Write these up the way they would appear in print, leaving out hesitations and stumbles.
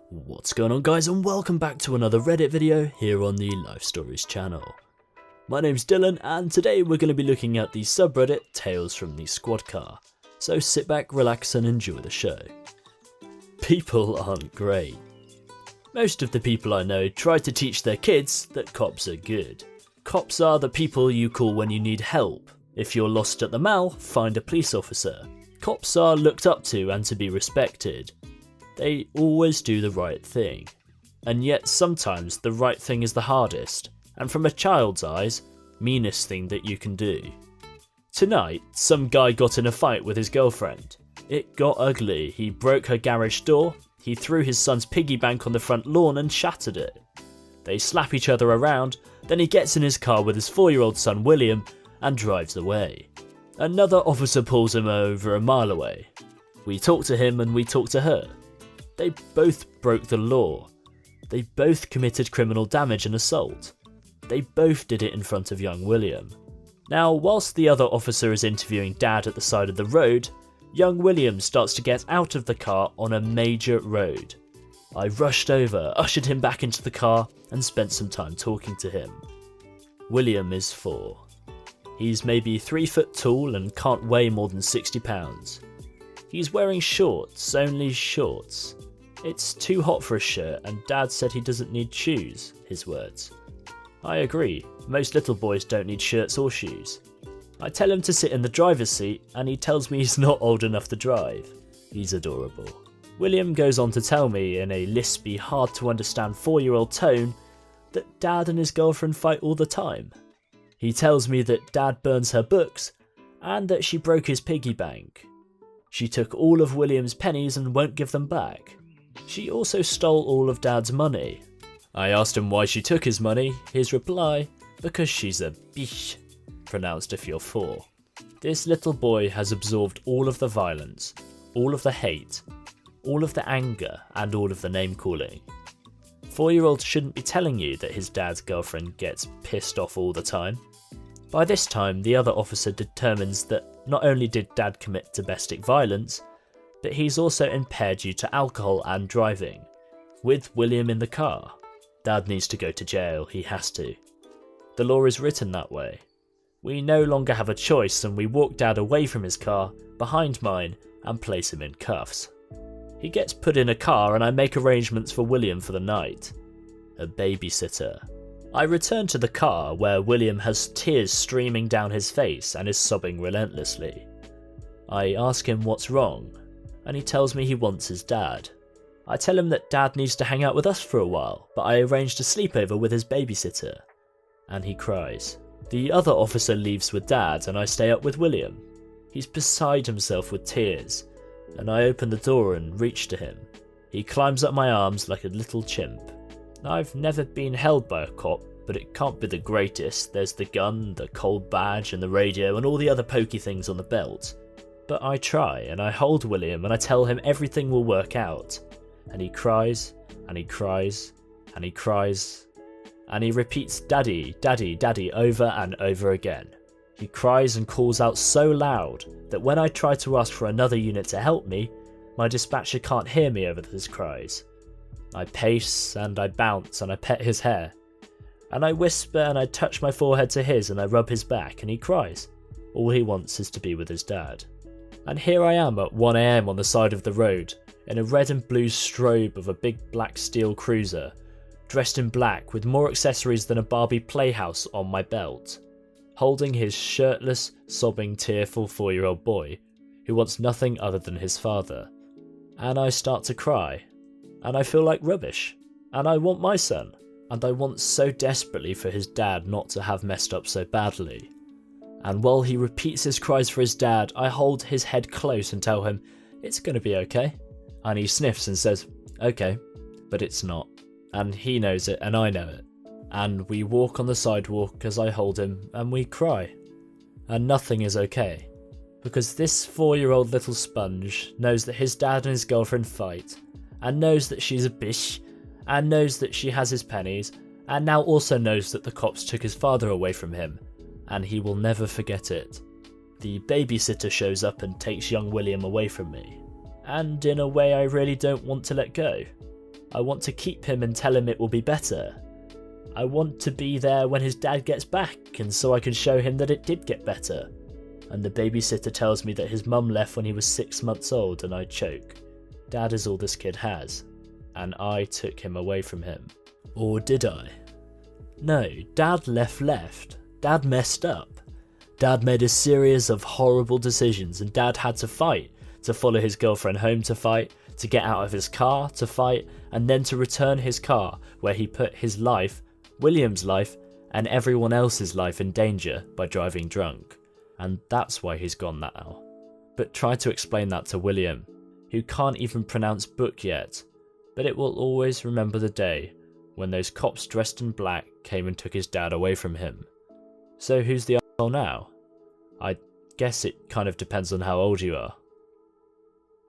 What's going on, guys, and welcome back to another Reddit video here on the Life Stories channel. My name's Dylan, and today we're going to be looking at the subreddit Tales from the Squad Car, so sit back, relax and enjoy the show. People aren't great. Most of the people I know try to teach their kids that cops are good. Cops are the people you call when you need help. If you're lost at the mall, find a police officer. Cops are looked up to and to be respected. They always do the right thing. And yet sometimes the right thing is the hardest, and from a child's eyes, meanest thing that you can do. Tonight, some guy got in a fight with his girlfriend. It got ugly. He broke her garage door, he threw his son's piggy bank on the front lawn and shattered it. They slap each other around, then he gets in his car with his 4-year-old son William and drives away. Another officer pulls him over a mile away. We talk to him and we talk to her. They both broke the law. They both committed criminal damage and assault. They both did it in front of young William. Now, whilst the other officer is interviewing Dad at the side of the road, young William starts to get out of the car on a major road. I rushed over, ushered him back into the car and spent some time talking to him. William is 4. He's maybe 3 foot tall and can't weigh more than 60 pounds. He's wearing shorts, only shorts. It's too hot for a shirt and Dad said he doesn't need shoes, his words. I agree, most little boys don't need shirts or shoes. I tell him to sit in the driver's seat and he tells me he's not old enough to drive. He's adorable. William goes on to tell me in a lispy, hard to understand 4-year-old tone that Dad and his girlfriend fight all the time. He tells me that Dad burns her books and that she broke his piggy bank. She took all of William's pennies and won't give them back. She also stole all of Dad's money. I asked him why she took his money. His reply, because she's a bitch, pronounced if you're 4. This little boy has absorbed all of the violence, all of the hate, all of the anger and all of the name calling. 4-year-olds shouldn't be telling you that his dad's girlfriend gets pissed off all the time. By this time, the other officer determines that not only did Dad commit domestic violence, but he's also impaired due to alcohol and driving, with William in the car. Dad needs to go to jail, he has to. The law is written that way. We no longer have a choice and we walk Dad away from his car, behind mine, and place him in cuffs. He gets put in a car and I make arrangements for William for the night. A babysitter. I return to the car where William has tears streaming down his face and is sobbing relentlessly. I ask him what's wrong, and he tells me he wants his dad. I tell him that Dad needs to hang out with us for a while, but I arranged a sleepover with his babysitter. And he cries. The other officer leaves with Dad and I stay up with William. He's beside himself with tears, and I open the door and reach to him. He climbs up my arms like a little chimp. I've never been held by a cop, but it can't be the greatest. There's the gun, the cold badge and the radio and all the other pokey things on the belt. But I try and I hold William and I tell him everything will work out. And he cries, and he cries, and he cries, and he repeats daddy, daddy, daddy over and over again. He cries and calls out so loud that when I try to ask for another unit to help me, my dispatcher can't hear me over his cries. I pace and I bounce and I pet his hair. And I whisper and I touch my forehead to his and I rub his back and he cries. All he wants is to be with his dad. And here I am at 1 AM on the side of the road, in a red and blue strobe of a big black steel cruiser, dressed in black with more accessories than a Barbie playhouse on my belt, holding his shirtless, sobbing, tearful 4-year-old boy, who wants nothing other than his father. And I start to cry, and I feel like rubbish, and I want my son, and I want so desperately for his dad not to have messed up so badly. And while he repeats his cries for his dad, I hold his head close and tell him, it's gonna be okay. And he sniffs and says, okay, but it's not. And he knows it and I know it. And we walk on the sidewalk as I hold him and we cry. And nothing is okay. Because this 4-year-old little sponge knows that his dad and his girlfriend fight, and knows that she's a bitch, and knows that she has his pennies, and now also knows that the cops took his father away from him, and he will never forget it. The babysitter shows up and takes young William away from me, and in a way I really don't want to let go. I want to keep him and tell him it will be better. I want to be there when his dad gets back, and so I can show him that it did get better. And the babysitter tells me that his mum left when he was 6 months old, and I choke. Dad is all this kid has, and I took him away from him. Or did I? No, Dad left. Dad messed up. Dad made a series of horrible decisions, and Dad had to fight, to follow his girlfriend home to fight, to get out of his car to fight, and then to return his car, where he put his life, William's life, and everyone else's life in danger by driving drunk. And that's why he's gone now. But try to explain that to William, who can't even pronounce book yet, but it will always remember the day when those cops dressed in black came and took his dad away from him. So who's the asshole now? I guess it kind of depends on how old you are.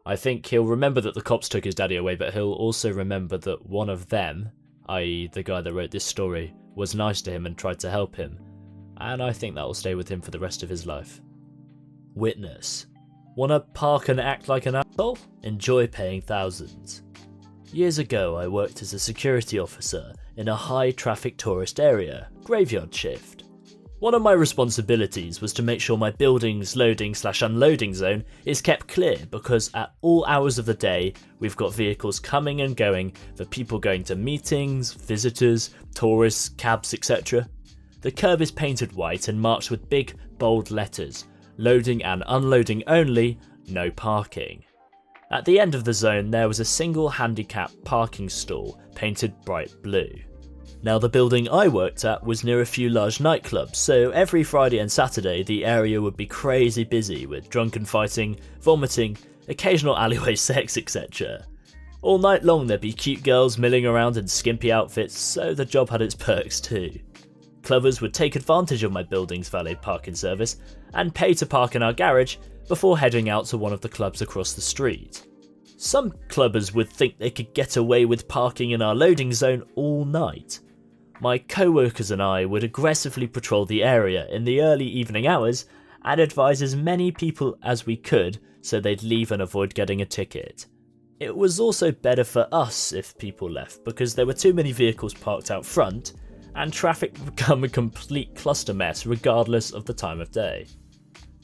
I think he'll remember that the cops took his daddy away, but he'll also remember that one of them, i.e. the guy that wrote this story, was nice to him and tried to help him, and I think that will stay with him for the rest of his life. Witness. Wanna park and act like an asshole? Enjoy paying thousands. Years ago I worked as a security officer in a high traffic tourist area, graveyard shift. One of my responsibilities was to make sure my building's loading/unloading zone is kept clear, because at all hours of the day we've got vehicles coming and going for people going to meetings, visitors, tourists, cabs, etc. The curb is painted white and marked with big bold letters, loading and unloading only, no parking. At the end of the zone there was a single handicap parking stall painted bright blue. Now the building I worked at was near a few large nightclubs, so every Friday and Saturday the area would be crazy busy with drunken fighting, vomiting, occasional alleyway sex, etc. All night long there'd be cute girls milling around in skimpy outfits, so the job had its perks too. Clubbers would take advantage of my building's valet parking service and pay to park in our garage before heading out to one of the clubs across the street. Some clubbers would think they could get away with parking in our loading zone all night. My co-workers and I would aggressively patrol the area in the early evening hours and advise as many people as we could so they'd leave and avoid getting a ticket. It was also better for us if people left, because there were too many vehicles parked out front and traffic would become a complete cluster mess regardless of the time of day.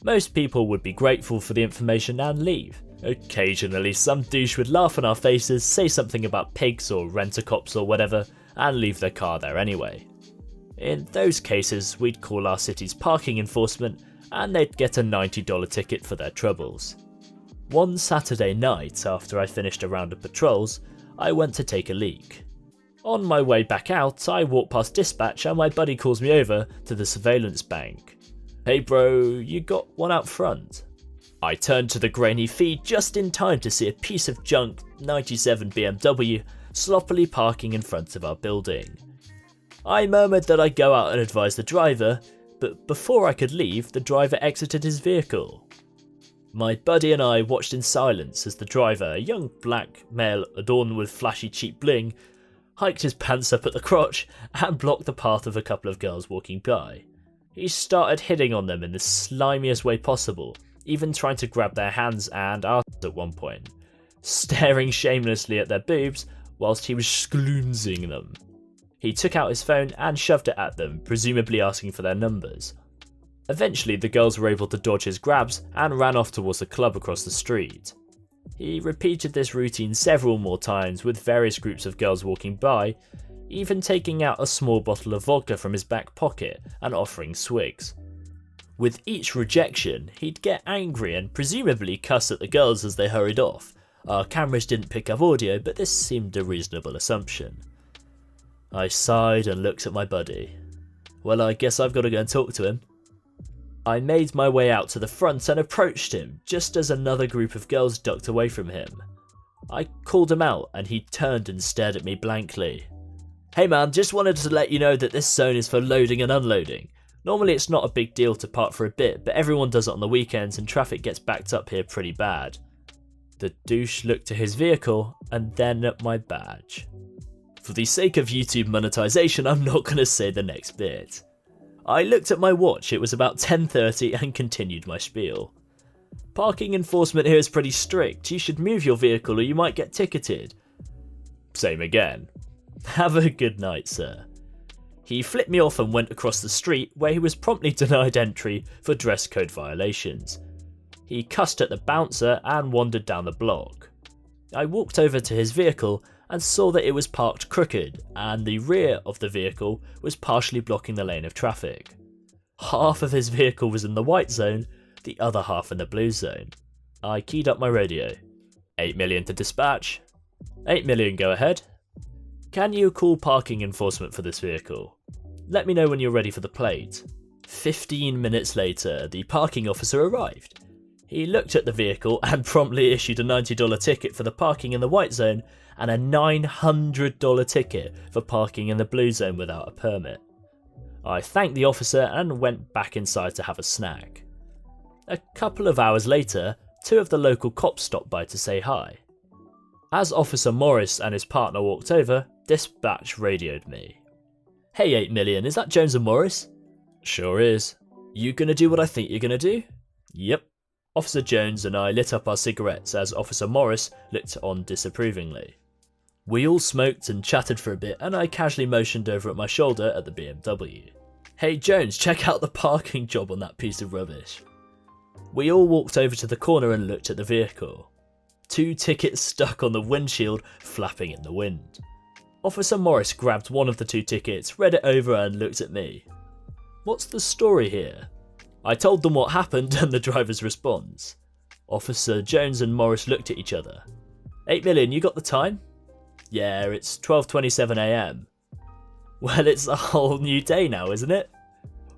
Most people would be grateful for the information and leave. Occasionally some douche would laugh in our faces, say something about pigs or rent-a-cops or whatever, and leave their car there anyway. In those cases we'd call our city's parking enforcement and they'd get a $90 ticket for their troubles. One Saturday night after I finished a round of patrols, I went to take a leak. On my way back out I walked past dispatch and my buddy calls me over to the surveillance bank. "Hey bro, you got one out front?" I turned to the grainy feed just in time to see a piece of junk 97 BMW sloppily parking in front of our building. I murmured that I'd go out and advise the driver, but before I could leave, the driver exited his vehicle. My buddy and I watched in silence as the driver, a young black male adorned with flashy cheap bling, hiked his pants up at the crotch and blocked the path of a couple of girls walking by. He started hitting on them in the slimiest way possible, even trying to grab their hands and arse at one point, staring shamelessly at their boobs whilst he was schloonzing them. He took out his phone and shoved it at them, presumably asking for their numbers. Eventually the girls were able to dodge his grabs and ran off towards the club across the street. He repeated this routine several more times with various groups of girls walking by, even taking out a small bottle of vodka from his back pocket and offering swigs. With each rejection, he'd get angry and presumably cuss at the girls as they hurried off. Our cameras didn't pick up audio, but this seemed a reasonable assumption. I sighed and looked at my buddy. Well, I guess I've got to go and talk to him. I made my way out to the front and approached him, just as another group of girls ducked away from him. I called him out and he turned and stared at me blankly. "Hey man, just wanted to let you know that this zone is for loading and unloading. Normally it's not a big deal to park for a bit, but everyone does it on the weekends and traffic gets backed up here pretty bad." The douche looked at his vehicle and then at my badge. For the sake of YouTube monetization, I'm not going to say the next bit. I looked at my watch, it was about 10:30, and continued my spiel. "Parking enforcement here is pretty strict, you should move your vehicle or you might get ticketed." Same again. Have a good night, sir. He flipped me off and went across the street, where he was promptly denied entry for dress code violations. He cussed at the bouncer and wandered down the block. I walked over to his vehicle and saw that it was parked crooked, and the rear of the vehicle was partially blocking the lane of traffic. Half of his vehicle was in the white zone, the other half in the blue zone. I keyed up my radio. 8 million to dispatch. 8 million, go ahead. Can you call parking enforcement for this vehicle? Let me know when you're ready for the plate. 15 minutes later, the parking officer arrived. He looked at the vehicle and promptly issued a $90 ticket for the parking in the white zone and a $900 ticket for parking in the blue zone without a permit. I thanked the officer and went back inside to have a snack. A couple of hours later, 2 of the local cops stopped by to say hi. As Officer Morris and his partner walked over, dispatch radioed me. Hey 8 million, is that Jones and Morris? Sure is. You gonna do what I think you're gonna do? Yep. Officer Jones and I lit up our cigarettes as Officer Morris looked on disapprovingly. We all smoked and chatted for a bit, and I casually motioned over at my shoulder at the BMW. Hey Jones, check out the parking job on that piece of rubbish. We all walked over to the corner and looked at the vehicle. 2 tickets stuck on the windshield, flapping in the wind. Officer Morris grabbed one of the 2 tickets, read it over and looked at me. What's the story here? I told them what happened and the driver's response. Officer Jones and Morris looked at each other. 8 million, you got the time? Yeah, it's 12:27 AM. Well, it's a whole new day now, isn't it?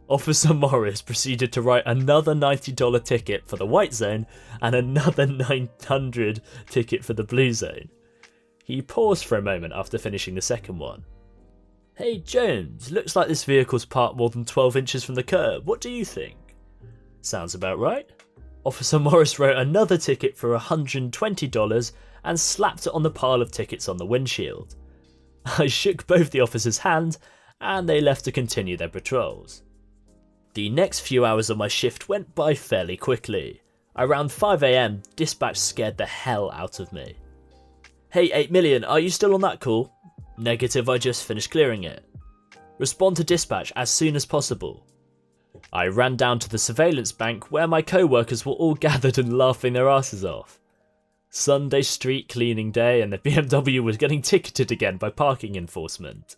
Officer Morris proceeded to write another $90 ticket for the white zone and another $900 ticket for the blue zone. He paused for a moment after finishing the second one. Hey Jones, looks like this vehicle's parked more than 12 inches from the curb. What do you think? Sounds about right. Officer Morris wrote another ticket for $120 and slapped it on the pile of tickets on the windshield. I shook both the officers' hands and they left to continue their patrols. The next few hours of my shift went by fairly quickly. Around 5 AM, dispatch scared the hell out of me. Hey 8 million, are you still on that call? Negative, I just finished clearing it. Respond to dispatch as soon as possible. I ran down to the surveillance bank where my co-workers were all gathered and laughing their asses off. Sunday street cleaning day and the BMW was getting ticketed again by parking enforcement.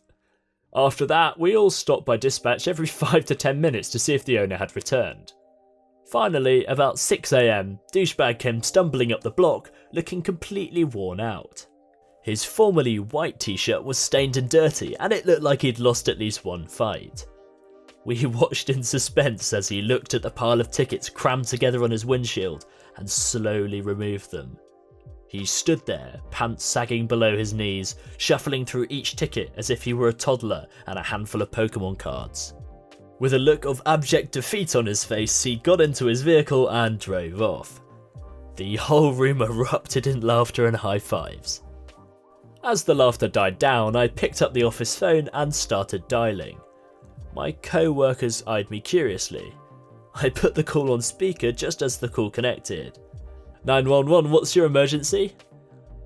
After that, we all stopped by dispatch every 5 to 10 minutes to see if the owner had returned. Finally, about 6 AM, douchebag came stumbling up the block looking completely worn out. His formerly white t-shirt was stained and dirty and it looked like he'd lost at least one fight. We watched in suspense as he looked at the pile of tickets crammed together on his windshield and slowly removed them. He stood there, pants sagging below his knees, shuffling through each ticket as if he were a toddler and a handful of Pokemon cards. With a look of abject defeat on his face, he got into his vehicle and drove off. The whole room erupted in laughter and high fives. As the laughter died down, I picked up the office phone and started dialing. My co-workers eyed me curiously. I put the call on speaker just as the call connected. 911, what's your emergency?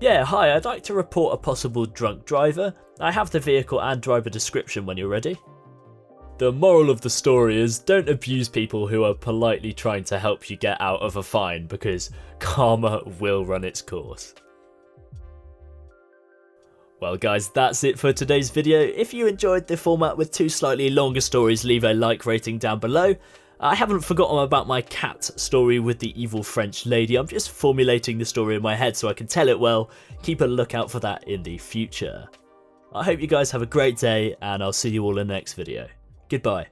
Yeah, hi, I'd like to report a possible drunk driver. I have the vehicle and driver description when you're ready. The moral of the story is don't abuse people who are politely trying to help you get out of a fine because karma will run its course. Well guys, that's it for today's video. If you enjoyed the format with 2 slightly longer stories, leave a like rating down below. I haven't forgotten about my cat story with the evil French lady. I'm just formulating the story in my head so I can tell it well. Keep a lookout for that in the future. I hope you guys have a great day and I'll see you all in the next video. Goodbye.